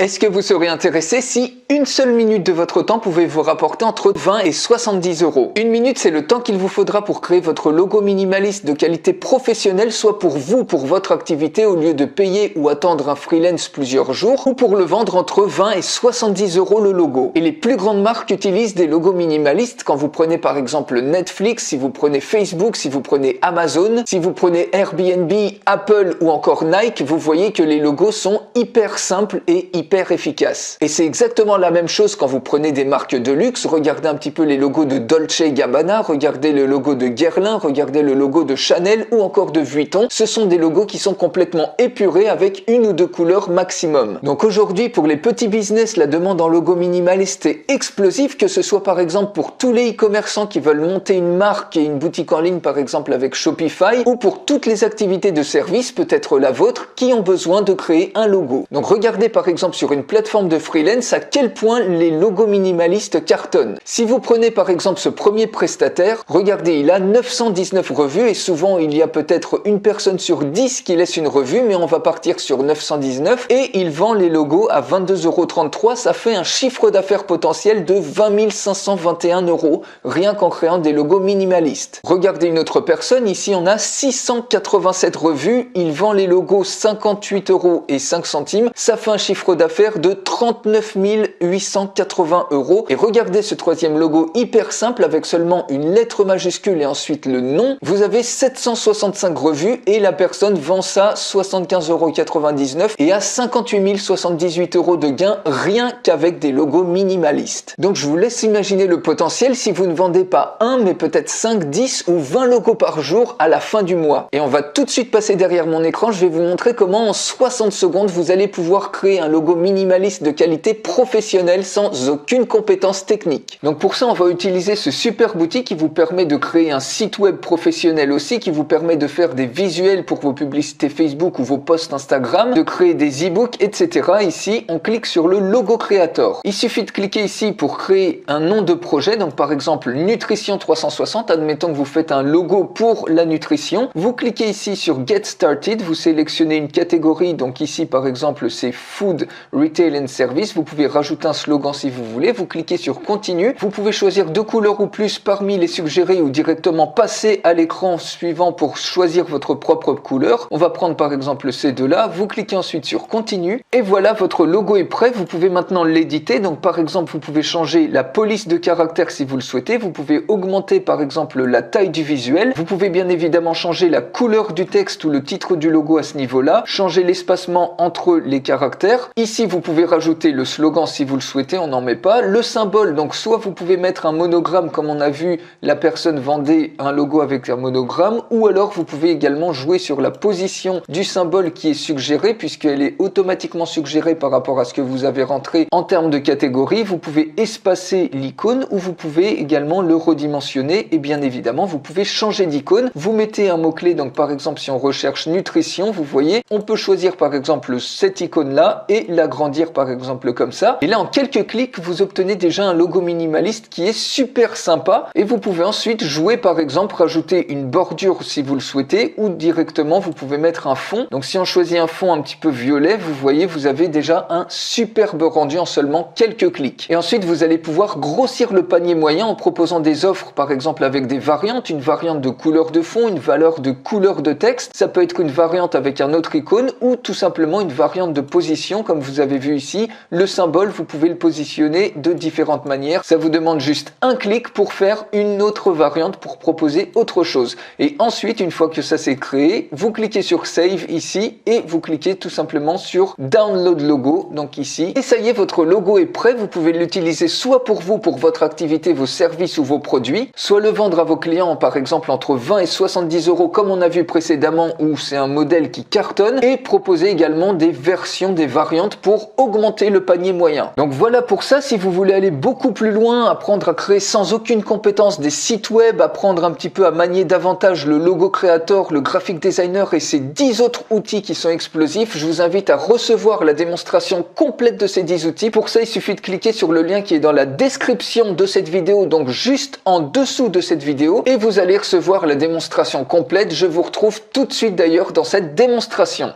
Est-ce que vous serez intéressé si une seule minute de votre temps pouvait vous rapporter entre 20 et 70 euros? Une minute, c'est le temps qu'il vous faudra pour créer votre logo minimaliste de qualité professionnelle, soit pour vous, pour votre activité, au lieu de payer ou attendre un freelance plusieurs jours, ou pour le vendre entre 20 et 70 euros le logo. Et les plus grandes marques utilisent des logos minimalistes. Quand vous prenez par exemple Netflix, si vous prenez Facebook, si vous prenez Amazon, si vous prenez Airbnb, Apple ou encore Nike, vous voyez que les logos sont hyper simples et hyper efficaces. Et c'est exactement la même chose quand vous prenez des marques de luxe. Regardez un petit peu les logos de Dolce & Gabbana, regardez le logo de Guerlain, regardez le logo de Chanel ou encore de Vuitton. Ce sont des logos qui sont complètement épurés avec une ou deux couleurs maximum. Donc aujourd'hui, pour les petits business, la demande en logo minimaliste est explosive, que ce soit par exemple pour tous les e-commerçants qui veulent monter une marque et une boutique en ligne par exemple avec Shopify, ou pour toutes les activités de service, peut-être la vôtre, qui ont besoin de créer un logo. Donc regardez par exemple sur une plateforme de freelance à quel point les logos minimalistes cartonnent. Si vous prenez par exemple ce premier prestataire, regardez, il a 919 revues et souvent il y a peut-être une personne sur 10 qui laisse une revue, mais on va partir sur 919 et il vend les logos à 22,33 €. Ça fait un chiffre d'affaires potentiel de 20 521 € rien qu'en créant des logos minimalistes. Regardez une autre personne, ici on a 687 revues, il vend les logos 58,05 €. Ça fait un chiffre d'affaires de 39 880 €. Et regardez ce troisième logo hyper simple avec seulement une lettre majuscule et ensuite le nom. Vous avez 765 revues et la personne vend ça 75,99 € et à 58 078 € de gain rien qu'avec des logos minimalistes. Donc je vous laisse imaginer le potentiel si vous ne vendez pas un mais peut-être 5, 10 ou 20 logos par jour à la fin du mois. Et on va tout de suite passer derrière mon écran, je vais vous montrer comment en 60 secondes vous allez pouvoir créer un logo minimaliste de qualité professionnelle sans aucune compétence technique. Donc pour ça on va utiliser ce super outil qui vous permet de créer un site web professionnel aussi, qui vous permet de faire des visuels pour vos publicités Facebook ou vos posts Instagram, de créer des e-books, etc. Ici on clique sur le logo créateur. Il suffit de cliquer ici pour créer un nom de projet, donc par exemple Nutrition 360, admettons que vous faites un logo pour la nutrition. Vous cliquez ici sur Get Started, vous sélectionnez une catégorie, donc ici par exemple c'est Food, Retail and Service, vous pouvez rajouter un slogan si vous voulez, vous cliquez sur Continue, vous pouvez choisir 2 couleurs ou plus parmi les suggérées ou directement passer à l'écran suivant pour choisir votre propre couleur. On va prendre par exemple ces deux-là, vous cliquez ensuite sur Continue et voilà, votre logo est prêt, vous pouvez maintenant l'éditer. Donc par exemple vous pouvez changer la police de caractère si vous le souhaitez, vous pouvez augmenter par exemple la taille du visuel, vous pouvez bien évidemment changer la couleur du texte ou le titre du logo à ce niveau-là, changer l'espacement entre les caractères. Ici vous pouvez rajouter le slogan si vous le souhaitez, on n'en met pas. Le symbole, donc soit vous pouvez mettre un monogramme comme on a vu, la personne vendait un logo avec un monogramme, ou alors vous pouvez également jouer sur la position du symbole qui est suggérée puisqu'elle est automatiquement suggérée par rapport à ce que vous avez rentré en termes de catégorie. Vous pouvez espacer l'icône ou vous pouvez également le redimensionner et bien évidemment vous pouvez changer d'icône. Vous mettez un mot-clé, donc par exemple si on recherche nutrition, vous voyez, on peut choisir par exemple cette icône là et l'agrandir par exemple comme ça. Et là en quelques clics vous obtenez déjà un logo minimaliste qui est super sympa et vous pouvez ensuite jouer par exemple, rajouter une bordure si vous le souhaitez ou directement vous pouvez mettre un fond. Donc si on choisit un fond un petit peu violet, vous voyez vous avez déjà un superbe rendu en seulement quelques clics. Et ensuite vous allez pouvoir grossir le panier moyen en proposant des offres par exemple avec des variantes, une variante de couleur de fond, une valeur de couleur de texte, ça peut être une variante avec un autre icône ou tout simplement une variante de position comme vous avez vu ici. Le symbole vous pouvez le positionner de différentes manières, ça vous demande juste un clic pour faire une autre variante, pour proposer autre chose. Et ensuite une fois que ça s'est créé, vous cliquez sur Save ici et vous cliquez tout simplement sur Download Logo, donc ici, et ça y est, votre logo est prêt. Vous pouvez l'utiliser soit pour vous, pour votre activité, vos services ou vos produits, soit le vendre à vos clients par exemple entre 20 et 70 € comme on a vu précédemment où c'est un modèle qui cartonne, et proposer également des versions, des variantes pour augmenter le panier moyen. Donc voilà pour ça. Si vous voulez aller beaucoup plus loin, apprendre à créer sans aucune compétence des sites web, apprendre un petit peu à manier davantage le logo créateur, le graphic designer et ces 10 autres outils qui sont explosifs, je vous invite à recevoir la démonstration complète de ces 10 outils. Pour ça, il suffit de cliquer sur le lien qui est dans la description de cette vidéo, donc juste en dessous de cette vidéo, et vous allez recevoir la démonstration complète. Je vous retrouve tout de suite d'ailleurs dans cette démonstration.